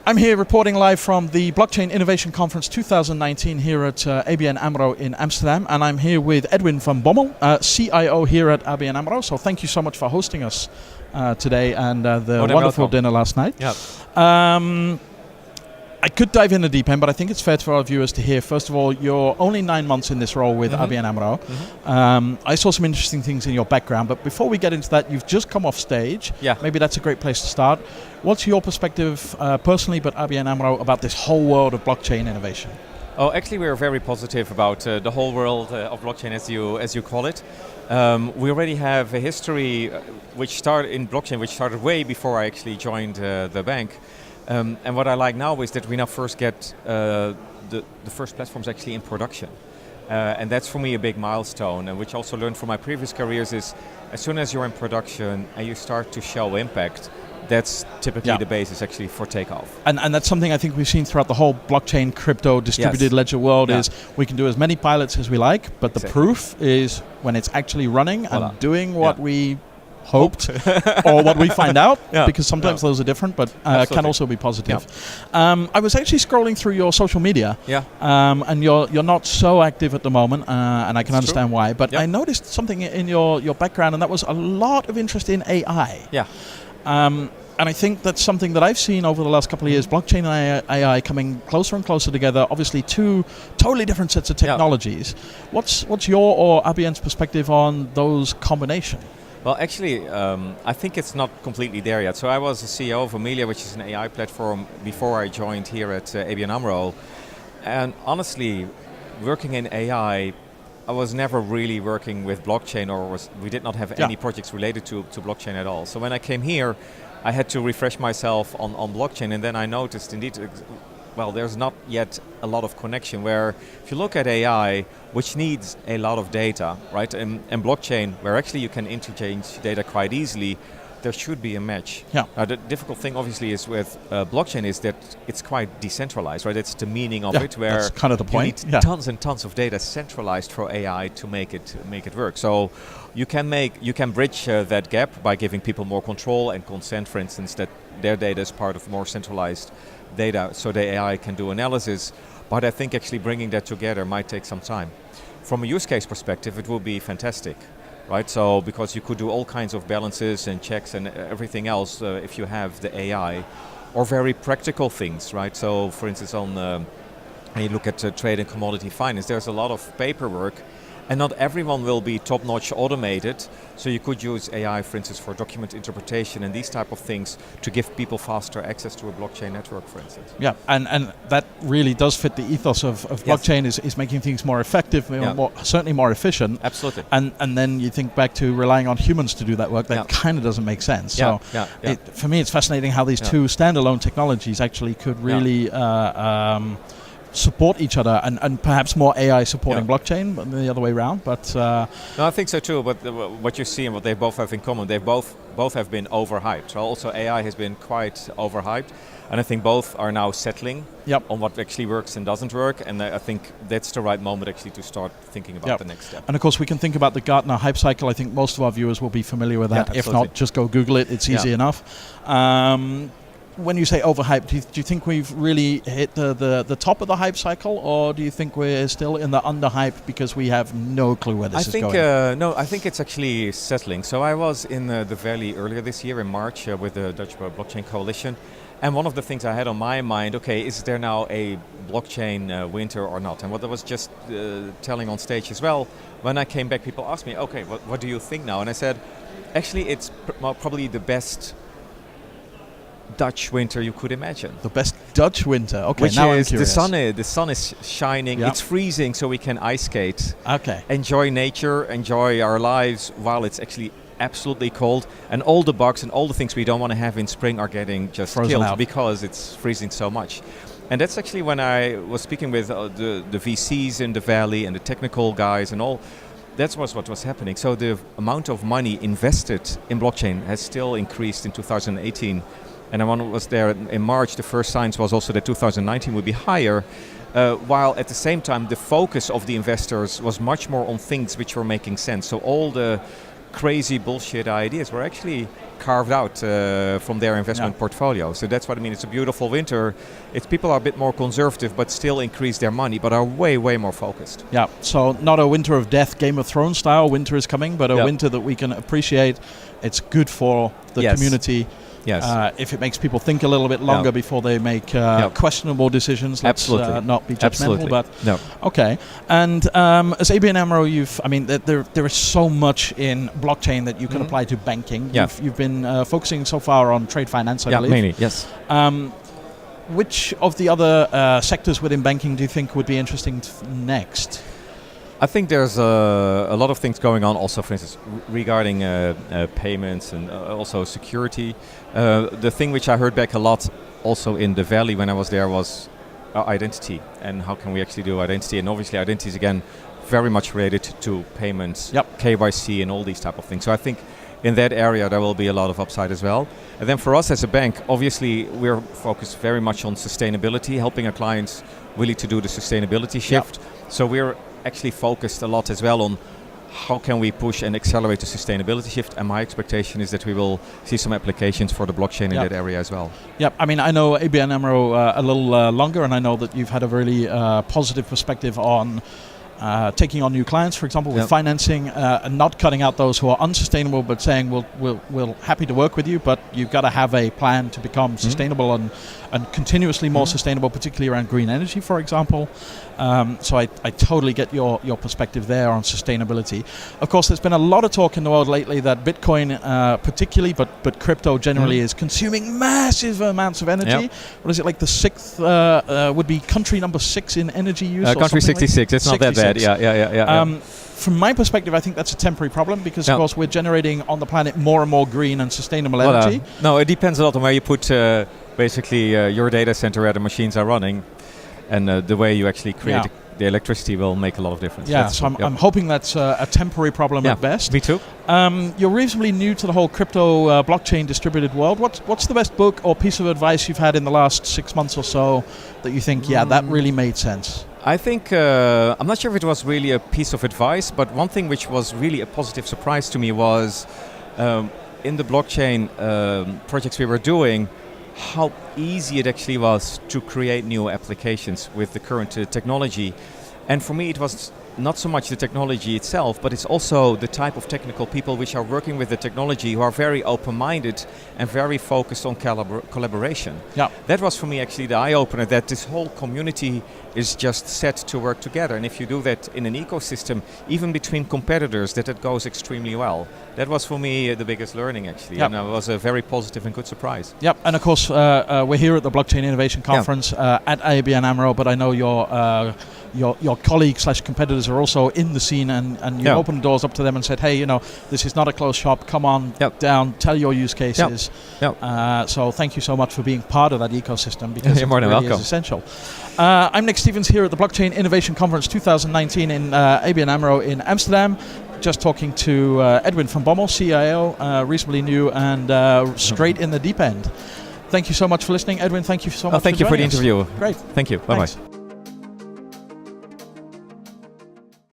I'm here reporting live from the Blockchain Innovation Conference 2019 here at ABN AMRO in Amsterdam, and I'm here with Edwin van Bommel, CIO here at ABN AMRO. So thank you so much for hosting us today and the wonderful dinner last night. Yep. I could dive in the deep end, but I think it's fair for our viewers to hear. First of all, you're only 9 months in this role with ABN AMRO. I saw some interesting things in your background, but before we get into that, you've just come off stage. Yeah. Maybe that's a great place to start. What's your perspective personally, but ABN AMRO, about this whole world of blockchain innovation? Oh, actually, we're very positive about the whole world of blockchain, as you call it. We already have a history which started way before I actually joined the bank. And what I like now is that we now first get the first platforms actually in production. And that's for me a big milestone, and which I also learned from my previous careers is as soon as you're in production and you start to show impact, that's typically the basis actually for takeoff. And that's something I think we've seen throughout the whole blockchain, crypto, distributed ledger world is we can do as many pilots as we like, but the proof is when it's actually running and doing what we hoped or what we find out, because sometimes those are different, but can also be positive. I was actually scrolling through your social media, and you're not so active at the moment, and I can understand why, but I noticed something in your background, and that was a lot of interest in AI. And I think that's something that I've seen over the last couple of years, blockchain and AI coming closer and closer together, obviously two totally different sets of technologies. What's your or ABN's perspective on those combination? Well, actually, I think it's not completely there yet. So I was the CEO of Amelia, which is an AI platform, before I joined here at ABN AMRO. And honestly, working in AI, I was never really working with blockchain, we did not have any projects related to blockchain at all. So when I came here, I had to refresh myself on blockchain, and then I noticed indeed, well, there's not yet a lot of connection, where if you look at AI, which needs a lot of data, right, and blockchain, where actually you can interchange data quite easily, there should be a match. The difficult thing obviously is with blockchain is that it's quite decentralized, right? It's the meaning of it, where that's kind of the point. You need tons and tons of data centralized for AI to make it work. So you can bridge that gap by giving people more control and consent, for instance, that their data is part of more centralized data, so the AI can do analysis. But I think actually bringing that together might take some time. From a use case perspective, it will be fantastic, right? So because you could do all kinds of balances and checks and everything else if you have the AI, or very practical things, right? So for instance, when you look at trade and commodity finance, there's a lot of paperwork, and not everyone will be top-notch automated. So you could use AI, for instance, for document interpretation and these type of things to give people faster access to a blockchain network, for instance. Yeah, and that really does fit the ethos of blockchain, is making things more effective, certainly more efficient. Absolutely. And then you think back to relying on humans to do that work, that kind of doesn't make sense. So for me, it's fascinating how these two standalone technologies actually could really support each other, and perhaps more AI supporting blockchain than the other way around. But no, I think so too. But what you see and what they both have in common, they both have been overhyped. So also AI has been quite overhyped, and I think both are now settling on what actually works and doesn't work. And I think that's the right moment actually to start thinking about the next step. And of course, we can think about the Gartner hype cycle. I think most of our viewers will be familiar with that. If not, just go Google it. It's easy enough. When you say overhyped, do you think we've really hit the top of the hype cycle, or do you think we're still in the underhype because we have no clue where this is going? No, I think it's actually settling. So I was in the Valley earlier this year in March with the Dutch Blockchain Coalition, and one of the things I had on my mind, is there now a blockchain winter or not? And what I was just telling on stage as well, when I came back, people asked me, what do you think now? And I said, actually, it's probably the best Dutch winter you could imagine. The best Dutch winter. Okay, which now is I'm curious. The sun is shining. It's freezing, so we can ice skate. Enjoy nature, enjoy our lives while it's actually absolutely cold. And all the bugs and all the things we don't want to have in spring are getting just frozen killed out because it's freezing so much. And that's actually when I was speaking with the VCs in the Valley and the technical guys and all. That was what was happening. So the amount of money invested in blockchain has still increased in 2018. And when I was there in March, the first signs was also that 2019 would be higher, while at the same time the focus of the investors was much more on things which were making sense. So all the crazy bullshit ideas were actually carved out from their investment portfolio. So that's what I mean. It's a beautiful winter. It's people are a bit more conservative, but still increase their money, but are way, way more focused. Yeah, so not a winter of death, Game of Thrones style winter is coming, but a winter that we can appreciate. It's good for the community. Yes. If it makes people think a little bit longer before they make questionable decisions, let's not be judgmental. But okay. And as ABN AMRO, there is so much in blockchain that you can apply to banking. You've been focusing so far on trade finance, I believe. Mainly, yes. Which of the other sectors within banking do you think would be interesting next? I think there's a lot of things going on also, for instance, regarding payments and also security. The thing which I heard back a lot also in the Valley when I was there was identity, and how can we actually do identity. And obviously identity is again very much related to payments, KYC and all these type of things. So I think in that area there will be a lot of upside as well. And then for us as a bank, obviously we're focused very much on sustainability, helping our clients really to do the sustainability shift. So we're actually focused a lot as well on how can we push and accelerate the sustainability shift, and my expectation is that we will see some applications for the blockchain in that area as well. Yep, I mean, I know ABN AMRO a little longer, and I know that you've had a really positive perspective on taking on new clients, for example, with financing, and not cutting out those who are unsustainable, but saying we're happy to work with you, but you've got to have a plan to become sustainable and continuously more sustainable, particularly around green energy, for example. So I totally get your perspective there on sustainability. Of course, there's been a lot of talk in the world lately that Bitcoin particularly, but crypto generally is consuming massive amounts of energy. What is it, like the sixth, would be country number 6 in energy use? Country 66, it's not that bad. Yeah. From my perspective, I think that's a temporary problem because, of course, we're generating on the planet more and more green and sustainable energy. No, it depends a lot on where you put basically your data center where the machines are running, and the way you actually create the electricity will make a lot of difference. Yeah, so I'm hoping that's a temporary problem at best. Me too. You're reasonably new to the whole crypto blockchain distributed world. What's the best book or piece of advice you've had in the last 6 months or so that you think, that really made sense? I think, I'm not sure if it was really a piece of advice, but one thing which was really a positive surprise to me was in the blockchain projects we were doing, how easy it actually was to create new applications with the current technology. And for me it was not so much the technology itself, but it's also the type of technical people which are working with the technology who are very open-minded and very focused on collaboration. Yeah. That was for me actually the eye-opener, that this whole community is just set to work together. And if you do that in an ecosystem, even between competitors, that it goes extremely well. That was for me the biggest learning actually, and it was a very positive and good surprise. Yep, and of course we're here at the Blockchain Innovation Conference at ABN AMRO, but I know your colleagues / competitors are also in the scene, and you opened doors up to them and said, hey, this is not a closed shop, come on down, tell your use cases. So thank you so much for being part of that ecosystem, because it really is essential. I'm Nick Stevens here at the Blockchain Innovation Conference 2019 in ABN AMRO in Amsterdam. Just talking to Edwin van Bommel, CIO, reasonably new and straight in the deep end. Thank you so much for listening. Edwin, thank you so much thank you for the interview. Great. Thank you. Bye-bye.